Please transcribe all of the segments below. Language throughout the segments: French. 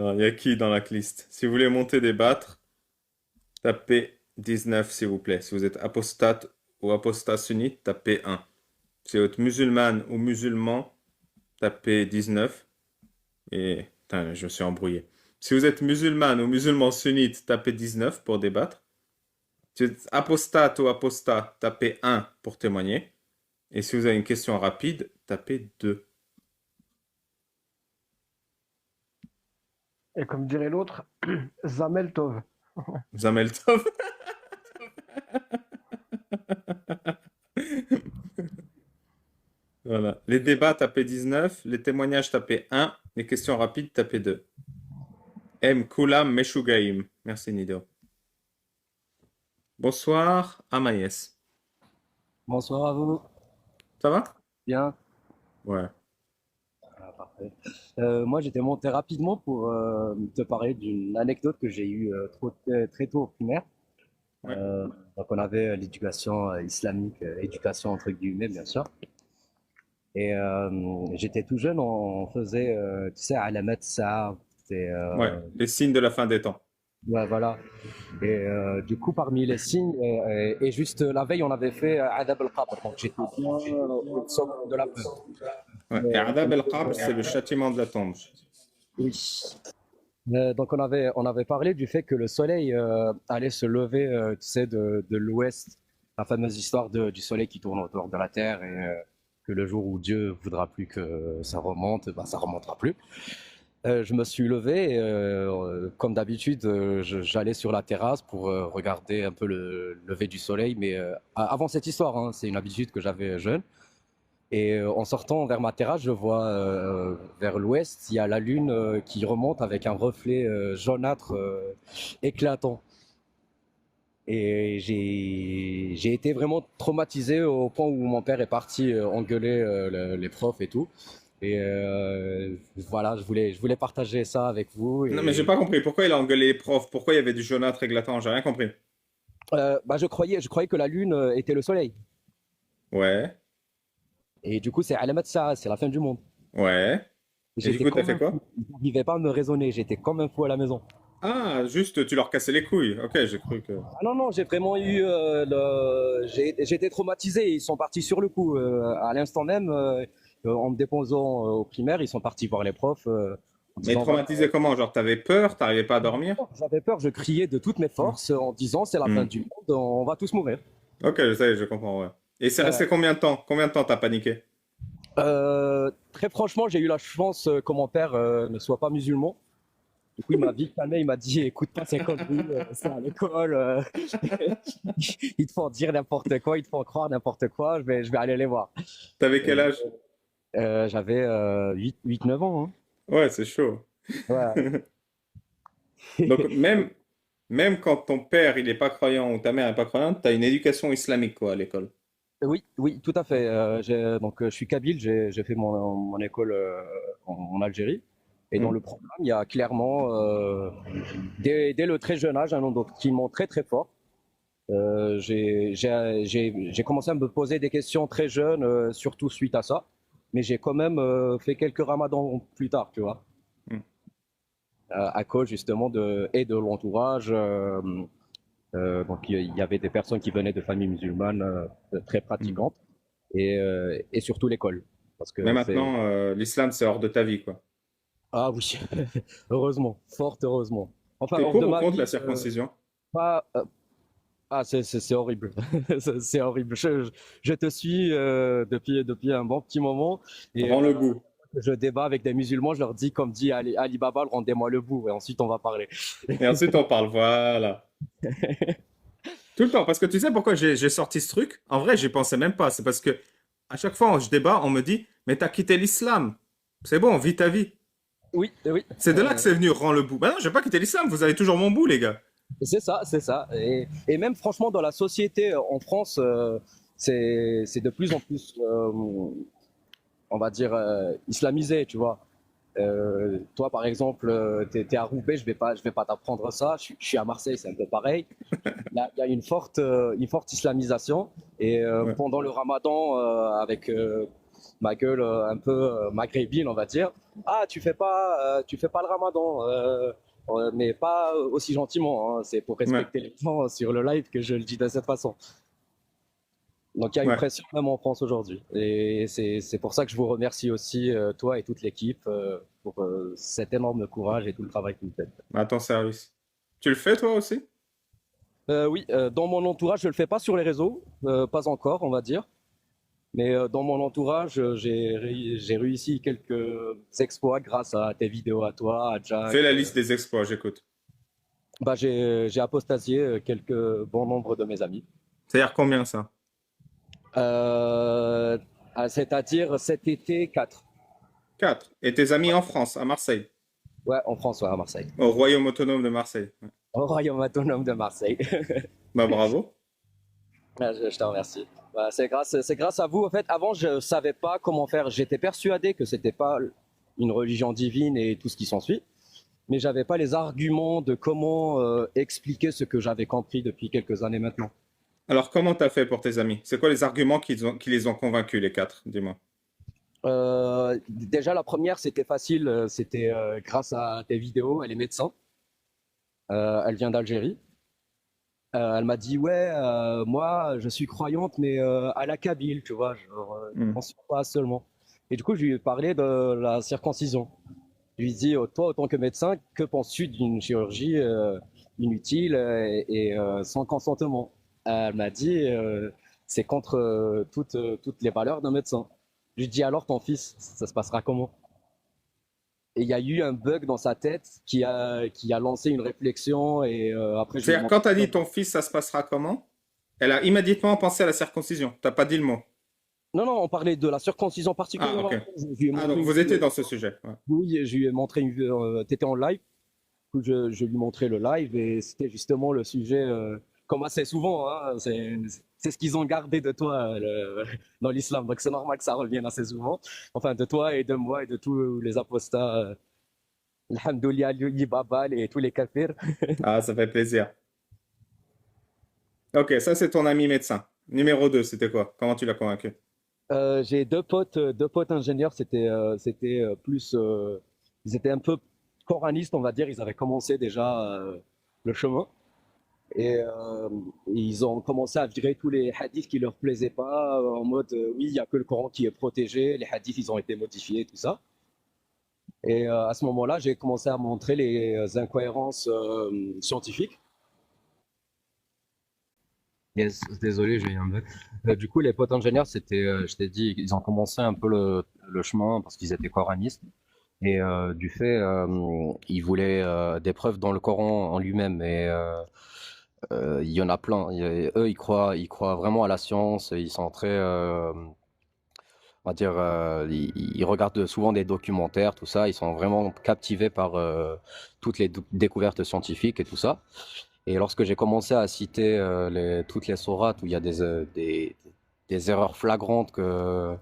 Alors, il y a qui dans la liste? Si vous voulez monter débattre, tapez 19 s'il vous plaît. Si vous êtes apostate ou apostat sunnite, tapez 1. Si vous êtes musulmane ou musulman, tapez 19. Et putain, je me suis embrouillé. Si vous êtes musulmane ou musulman sunnite, tapez 19 pour débattre. Si vous êtes apostate ou apostat, tapez 1 pour témoigner. Et si vous avez une question rapide, tapez 2. Et comme dirait l'autre, Zamel Tov. Zamel Tov. Voilà. Les débats, tapez 19. Les témoignages, tapez 1. Les questions rapides, tapez 2. M. Koulam Meshugaim. Merci Nido. Bonsoir, Amaïs. Bonsoir à vous. Ça va? Bien. Ouais. Ah, parfait. Moi, j'étais monté rapidement pour te parler d'une anecdote que j'ai eue très tôt au primaire. Ouais. Donc, on avait l'éducation islamique, éducation entre guillemets, bien sûr. Et j'étais tout jeune, on faisait, tu sais, alamat ça. Ouais. Les signes de la fin des temps. Ouais, voilà. Et du coup, parmi les signes, et juste la veille, on avait fait Adab al-Qabr. Donc, j'étais bien au sommet de la peur. Ouais. Et Adab el-Qabr, c'est le châtiment de la tombe. Oui. Donc on avait parlé du fait que le soleil allait se lever, tu sais, de l'ouest, la fameuse histoire du soleil qui tourne autour de la Terre et que le jour où Dieu voudra plus que ça remonte, ben, ça remontera plus. Je me suis levé et comme d'habitude, j'allais sur la terrasse pour regarder un peu le lever du soleil, mais avant cette histoire, hein, c'est une habitude que j'avais jeune. Et en sortant vers ma terrasse, je vois vers l'ouest, il y a la lune qui remonte avec un reflet jaunâtre éclatant. Et j'ai été vraiment traumatisé au point où mon père est parti engueuler les profs et tout. Et voilà, je voulais partager ça avec vous. Non, mais j'ai pas compris. Pourquoi il a engueulé les profs? Pourquoi il y avait du jaunâtre éclatant? J'ai rien compris. Bah, je croyais que la lune était le soleil. Ouais. Et du coup, c'est Alamat Saa, c'est la fin du monde. Ouais. Et du J'étais coup, t'as comme fait un fou. quoi? Ils n'arrivaient pas à me raisonner. J'étais comme un fou à la maison. Ah, juste, tu leur cassais les couilles. Ok, j'ai cru que... Ah non, non, j'ai vraiment eu j'ai été traumatisé. Ils sont partis sur le coup. À l'instant même, en me déposant au primaire, ils sont partis voir les profs en Mais disant voilà. traumatisé comment? Genre, t'avais peur? T'arrivais pas à dormir? J'avais peur, je criais de toutes mes Hmm. forces en disant c'est la fin Hmm. du monde, on va tous mourir. Ok, je sais, je comprends, ouais. Et c'est Ouais. resté combien de temps? Combien de temps t'as paniqué? Très franchement, j'ai eu la chance que mon père ne soit pas musulman. Du coup, il m'a vite calmé, il m'a dit écoute pas ces conneries, c'est à l'école, ils te font dire n'importe quoi, ils te font croire n'importe quoi, je vais aller les voir. T'avais quel Et, âge? j'avais 8-9 ans. Hein. Ouais, c'est chaud. Ouais. Donc, même quand ton père, il est pas croyant ou ta mère est pas croyante, t'as une éducation islamique, quoi, à l'école. Oui, oui, tout à fait. Donc, je suis kabyle, j'ai fait mon école en Algérie. Et dans Hmm. le programme, il y a clairement, dès le très jeune âge, un endoctrinement très très fort. J'ai commencé à me poser des questions très jeune, surtout suite à ça. Mais j'ai quand même fait quelques ramadans plus tard, tu vois, Hmm. à cause justement de l'entourage. Donc il y avait des personnes qui venaient de familles musulmanes très Hmm. pratiquantes et surtout l'école. Parce Mais que c'est... maintenant, l'islam, c'est hors de ta vie, quoi. Ah oui, heureusement, fort heureusement. Enfin, T'es hors pour de ou ma contre la vie, circoncision? pas... ah, c'est horrible. C'est horrible. Je te suis depuis un bon petit moment et Rends le bout. je débat avec des musulmans. Je leur dis, comme dit Ali Baba, rendez-moi le bout et ensuite on va parler. Et ensuite, on parle, voilà. Tout le temps, parce que tu sais pourquoi j'ai sorti ce truc? En vrai, j'y pensais même pas. C'est parce que à chaque fois où je débat, on me dit, mais t'as quitté l'islam. C'est bon, vis ta vie. Oui, oui. C'est de là que c'est venu, rends le bout. Bah non, j'ai pas quitté l'islam, vous avez toujours mon bout, les gars. C'est ça, c'est ça. Et même franchement, dans la société en France, c'est de plus en plus, on va dire, islamisé, tu vois. Toi, par exemple, t'es à Roubaix, je vais pas t'apprendre ça. Je suis à Marseille, c'est un peu pareil. Il y a une forte islamisation. Et Ouais. pendant le Ramadan, avec ma gueule un peu maghrébine, on va dire, Ah, tu fais pas le ramadan, mais pas aussi gentiment, hein. C'est pour Ouais, respecter les gens sur le live que je le dis de cette façon. Donc il y a une ouais. pression même en France aujourd'hui. Et c'est pour ça que je vous remercie aussi, toi et toute l'équipe, pour cet énorme courage et tout le travail que vous faites. À ton service. Tu le fais toi aussi? Oui, dans mon entourage, je le fais pas sur les réseaux, pas encore, on va dire. Mais dans mon entourage, j'ai réussi quelques exploits grâce à tes vidéos à toi, à Fais Jack. la liste des exploits, j'écoute. Bah, j'ai apostasié quelques bon nombre de mes amis. C'est-à-dire combien ça? Euh, C'est-à-dire cet été, 4. 4. Et tes amis en France, à Marseille, Ouais, en France, ouais, à Marseille. au Royaume autonome de Marseille. Ouais. Au Royaume autonome de Marseille. Bah bravo. Ah, je te remercie. Bah, c'est grâce à vous. En fait, avant, je savais pas comment faire. J'étais persuadé que c'était pas une religion divine et tout ce qui s'ensuit, mais j'avais pas les arguments de comment expliquer ce que j'avais compris depuis quelques années maintenant. Alors comment t'as fait pour tes amis? C'est quoi les arguments qui les ont convaincus, les 4? Dis-moi. Déjà, la première, c'était facile. C'était grâce à tes vidéos. Elle est médecin. Elle vient d'Algérie. Elle m'a dit, ouais, moi, je suis croyante, mais à la Kabyle, tu vois, genre, Hmm. pense pas seulement. Et du coup, je lui ai parlé de la circoncision. Je lui ai dit, toi, en tant que médecin, que penses-tu d'une chirurgie inutile sans consentement? Elle m'a dit, c'est contre toutes les valeurs d'un médecin. Je lui ai dit, alors ton fils, ça se passera comment? Et il y a eu un bug dans sa tête qui a lancé une réflexion et après, je lui ai C'est-à-dire montré. quand t'as dit ton fils, ça se passera comment? Elle a immédiatement pensé à la circoncision. T'as pas dit le mot. Non, non, on parlait de la circoncision Ah, ok. particulièrement. Je lui ai Ah, montré donc une vous étiez vidéo. dans ce sujet. Ouais. Oui, je lui ai montré une vidéo. T'étais en live. Du coup, je lui montrais le live et c'était justement le sujet, comme assez souvent, hein, c'est ce qu'ils ont gardé de toi dans l'islam. Donc c'est normal que ça revienne assez souvent. Enfin, de toi et de moi et de tous les apostats. Alhamdoulilah, Ali Baba et tous les kafirs. Ah, ça fait plaisir. Ok, ça c'est ton ami médecin. Numéro 2, c'était quoi? Comment tu l'as convaincu? J'ai deux potes ingénieurs. C'était plus, ils étaient un peu coranistes, on va dire. Ils avaient commencé déjà le chemin. Et ils ont commencé à virer tous les hadiths qui leur plaisaient pas, en mode oui, il y a que le Coran qui est protégé, les hadiths ils ont été modifiés, tout ça. Et à ce moment-là, j'ai commencé à montrer les incohérences scientifiques. Yes, désolé, j'ai eu un bug. Du coup, les potes ingénieurs, je t'ai dit, ils ont commencé un peu le chemin parce qu'ils étaient coranistes. Et du fait, ils voulaient des preuves dans le Coran en lui-même. Et il y en a plein. Eux, ils croient vraiment à la science. Ils sont très, on va dire, ils regardent souvent des documentaires, tout ça. Ils sont vraiment captivés par toutes les découvertes scientifiques et tout ça. Et lorsque j'ai commencé à citer toutes les sourates où il y a des erreurs flagrantes qu'on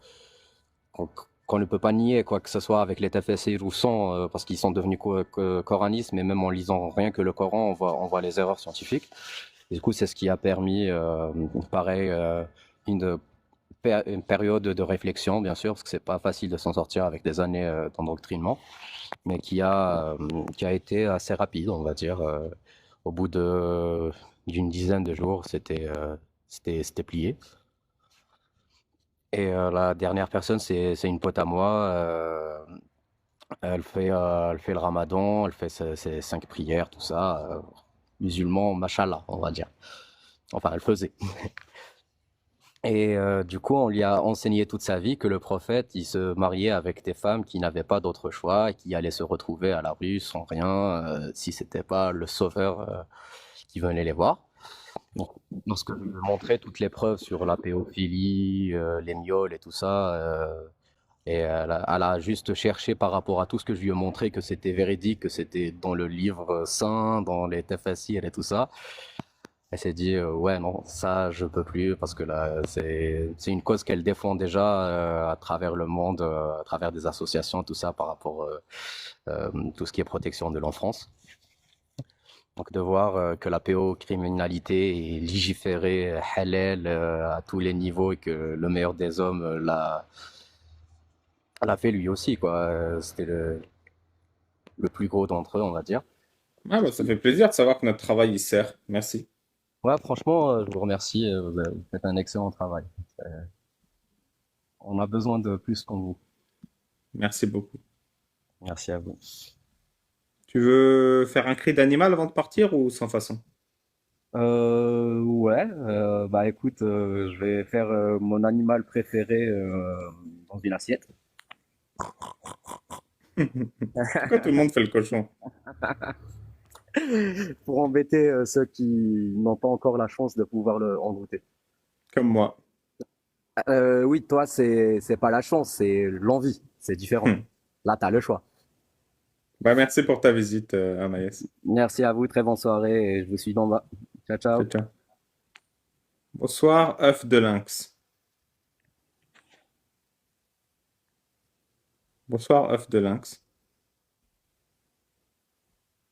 qu'on ne peut pas nier, quoi que ce soit avec les tafsirs ou sans, parce qu'ils sont devenus coranistes, mais même en lisant rien que le Coran, on voit les erreurs scientifiques. Et du coup, c'est ce qui a permis, pareil, une, une période de réflexion, bien sûr, parce que c'est pas facile de s'en sortir avec des années d'endoctrinement, mais qui a été assez rapide, on va dire. Au bout d'une dizaine de jours, c'était plié. Et la dernière personne, c'est une pote à moi. Elle fait le ramadan, elle fait ses 5 prières, tout ça. Musulman, machallah, on va dire. Enfin, elle faisait. Et du coup, on lui a enseigné toute sa vie que le prophète, il se mariait avec des femmes qui n'avaient pas d'autre choix et qui allaient se retrouver à la rue sans rien, si c'était pas le sauveur qui venait les voir. Donc, lorsque je lui ai montré toutes les preuves sur la pédophilie, les mioles et tout ça, et elle a juste cherché par rapport à tout ce que je lui ai montré que c'était véridique, que c'était dans le livre saint, dans les tafsirs et tout ça. Elle s'est dit ouais non ça je peux plus parce que là c'est une cause qu'elle défend déjà à travers le monde, à travers des associations tout ça par rapport tout ce qui est protection de l'enfance. Donc de voir que la pédocriminalité est légiférée halal à tous les niveaux et que le meilleur des hommes l'a fait lui aussi, quoi. C'était le plus gros d'entre eux, on va dire. Ah bah, ça fait plaisir de savoir que notre travail y sert. Merci. Ouais, franchement, je vous remercie. Vous faites un excellent travail. On a besoin de plus comme vous. Merci beaucoup. Merci à vous. Tu veux faire un cri d'animal avant de partir ou sans façon? Ouais, bah écoute, je vais faire mon animal préféré dans une assiette. Pourquoi tout le monde fait le cochon? Pour embêter ceux qui n'ont pas encore la chance de pouvoir en goûter. Comme moi. Oui, toi, c'est pas la chance, c'est l'envie. C'est différent. Là, t'as le choix. Bah, merci pour ta visite, Amaïs. Merci à vous, très bonne soirée et je vous suis d'en bas. Ciao, Ciao, ciao. ciao. Bonsoir, œuf de lynx. Bonsoir, œuf de lynx.